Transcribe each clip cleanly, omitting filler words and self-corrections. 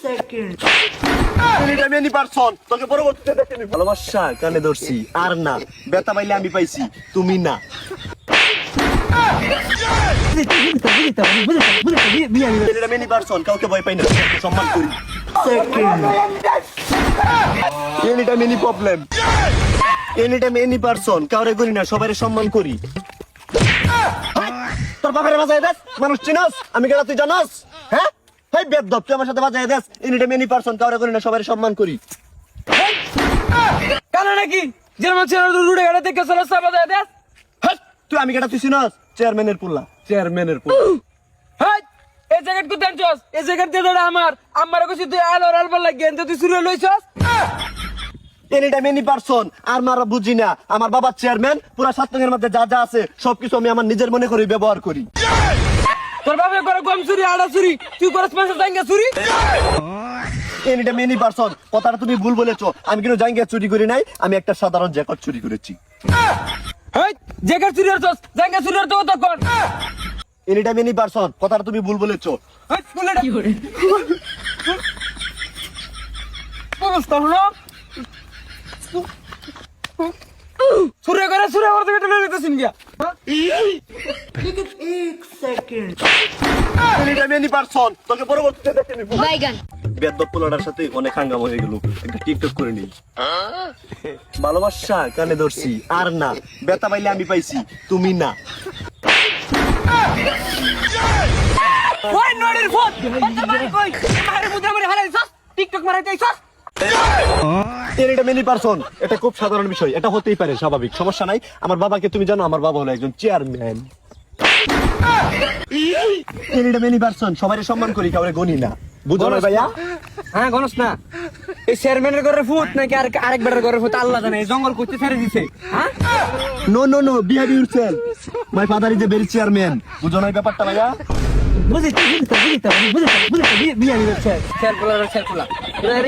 Second anytime any person তোকে পরবর্তীতে দেখে নিব। ভালোবাসা কানে ধরছি আর না, বেতা পাইলে আমি পাইছি তুমি না। এনিটাইম এনি পারসন কাউকে ভয় পাই না, সম্মান করি। Second anytime any problem, anytime any person কাউরে করি না, সবাইরে সম্মান করি। তোর বাপের বাজায় দেশ মানুষ চিনস, আমি কেন তুই জানস? হ্যাঁ ভাই বেদব, তুই আমার সাথে বাজায় দেশ। এনিটাইম এনি পারসন কাউরে করি না, সবাইরে সম্মান করি। কানা নাকি যেমন ছেলে রুডে গাড়ি থেকে চলে সাবা দেয় দেশ। হ্যাঁ তুই আমি কেন তুই চিনস? চেয়ারম্যানের পুল্লা, চেয়ারম্যানের পুল্লা। হাই এই জ্যাকেট কো দেনছস? এই জ্যাকেট দিয়ে দড়া আমার কইছি তুই আলোর আলবার লাগিয়ে এনতে তুই শুরু লইছস। এনিটাইম এনি পারসন আর মারা বুঝি না, আমার বাবা চেয়ারম্যান, পুরা সাতঙ্গের মধ্যে যা যা আছে সবকিছু আমি আমার নিজের মনে করে ব্যবহার করি। তোর বাপে করে গম চুরি আড়া চুরি, তুই করস মাসে জাঙ্গা চুরি। এনিটাইম এনি পারসন কথাটা তুমি ভুল বলেছো, আমি কিন্তু জাঙ্গিয়া চুরি করি নাই, আমি একটা সাধারণ জ্যাকেট চুরি করেছি। হাই জ্যাকেট চুরি করছস, জাঙ্গা চুরি করতে কত কর। এনিটাইম এনি পারসন কথাটা তুমি ভুল বলেছো। হাই কোলে কি করে পুরুষ তো হলো সুরে করতে কেটে লইতেছিস গিয়া। लेकिन एक सेकंड এনিটাইম এনি পারসন তোকে পরবর্তীতে দেখে নিব। বাইগান বেদব পোলাটার সাথে অনেক হাঙ্গাম হয়ে গেল, একটা টিকটক করে নিই। ভালোবাসা কানে ধরছি আর না, বেতা পাইলে আমি পাইছি তুমি না। ওই নড়ির ফোন তোর বাড়ি কই? মারে মুদ্রা মারে হারাইছস, টিকটক মারাইতেছস। এনিটাইম এনি পারসন এটা খুব সাধারণ বিষয়, এটা হতেই পারে, স্বাভাবিক, সমস্যা নাই। আমার বাবাকে তুমি জানো, আমার বাবা হলো একজন চেয়ারম্যান। এনিটাইম এনি পারসন সবাইকে সম্মান করি, কাউরে গনি না, বুঝো না ভাইয়া? হ্যাঁ গনস না, এই চেয়ারম্যানের ঘরে ফুট নাকি আরেকবারের ঘরে ফুট আল্লাহ জানে। এই জঙ্গল করতে ছেড়ে দিছে। হ্যাঁ no no no, behave yourself, my father is a very chairman. বুঝো না এই ব্যাপারটা ভাইয়া? বুঝিতে বিয়া নিবে ছেলকুলা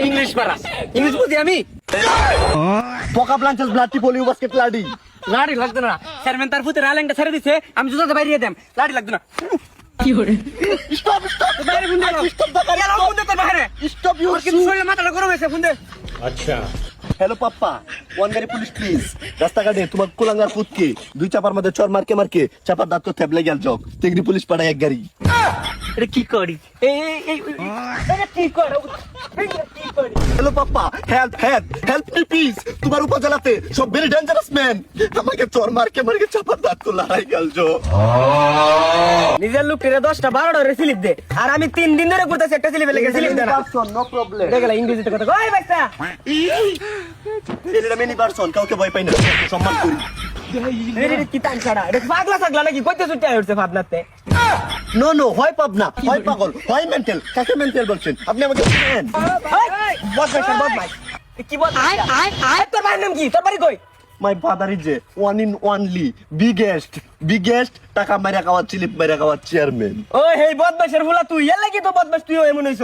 ইংলিশ পারা, ইংলিশ বুঝি আমি। পোকা প্লান্টাস ব্লাডটি পলিউ বাস্কেট লাডি। লাড়ি লাগতো না, চেয়ারম্যান তার ফুতে রালেংটা ছেড়ে দিছে, আমি জুতাতে বাইরে দেম, লাড়ি লাগতো না। কি করে স্টপ স্টপ, বাইরে বুন্দে স্টপ দা গাড়ি, গেল বুন্দে তোর বাইরে স্টপ ইউর কিন্তু শরীরে মাথাটা গরম হয়েছে বুন্দে। হ্যালো পাপ্পা, ওয়ান গাড়ি পুলিশ প্লিজ। রাস্তাঘাটে তোমার কুলাঙ্গার পুতকে দুই চাপার মধ্যে চর মারকে মারকে চাপার দাঁত তো থেবলে গেল যোগ, তিনটি পুলিশ পাড়ায় এক গাড়ি। এটা কি করি? এই এটা কি করো? কি করি? Hello papa, help help help me please. তোমার উপজেলাতে সব ভেরি ডেঞ্জারাস ম্যান, আমাকে চর মারকে মারকে চাপার দাঁত তো লড়াই গেল যোগ। নিজের লোক রে 10টা 12টা রে স্লিপ দে, আর আমি 3 দিন ধরে ঘুরতেছি, একটা স্লিপ লেগে স্লিপ দে না। No problem. দেখলা ইংরেজিতে কথা কই বাচ্চা। এনিটাইম এনি পারসন কাউকে ভয় পাই না, সম্মান করি। এটা কি টান ছাড়া, এটা পাগলা ছাগলা নাকি কইতে ছুটে উঠছে ভাবনাতে। নো নো, হয় পাবনা, হয় পাগল, হয় মেন্টাল। কাকে মেন্টাল বলছেন আপনি? আমাকে চিনেন? বদমাইশ কি বল? আয় তোর বাড়ির নাম কি? তোর বাড়ি কই? মাই father is A one in only biggest টাকা মাইরা খাওয়া চিলিপ মাইরা খাওয়া চেয়ারম্যান। ওই হেই বদমাইশের ফুলা তুই, এর লাগি তো বদমাইশ তুই এমন হইছ।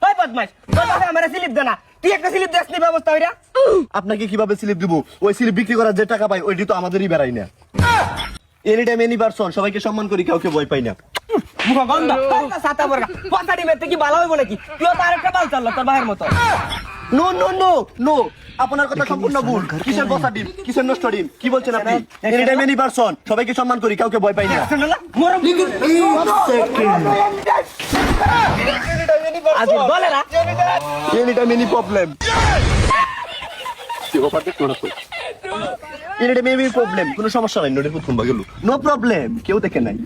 ওই বদমাইশ তোর বাবা আমারে স্লিপ দে না, তুই একটা স্লিপ দেস নি ব্যবস্থা হইরা। আপনাকে কিভাবে স্লিপ দিব? ওই স্লিপ বিক্রি করার যে টাকা পাই ওইটি তো আমাদেরই বেড়াই না। এনিটাইম এনি পারসন সবাইকে সম্মান করি, কাউকে ভয় পাই না। মুখ গন্ধ সাতা বর্গা পাতাড়ি মেতে কি ভালো হইব নাকি? তুই তো আরেকটা বাল চাললো তোর ভাইয়ের মতো। নো নো নো নো, আপনার কথা সম্পূর্ণ ভুল। কিসের বসা ডিম, কিসের নষ্ট ডিম, কি বলছেন আপনি? এনিটাইম এনি পারসন সবাইকে সম্মান করি, কাউকে ভয় পাই না। लेकिन एक सेकंड আজ বলে না anytime any problem, anytime any problem, কোনো সমস্যা নাই। নোটের পুত কুম্বা গেল, নো প্রবলেম, কেউ দেখে নাই।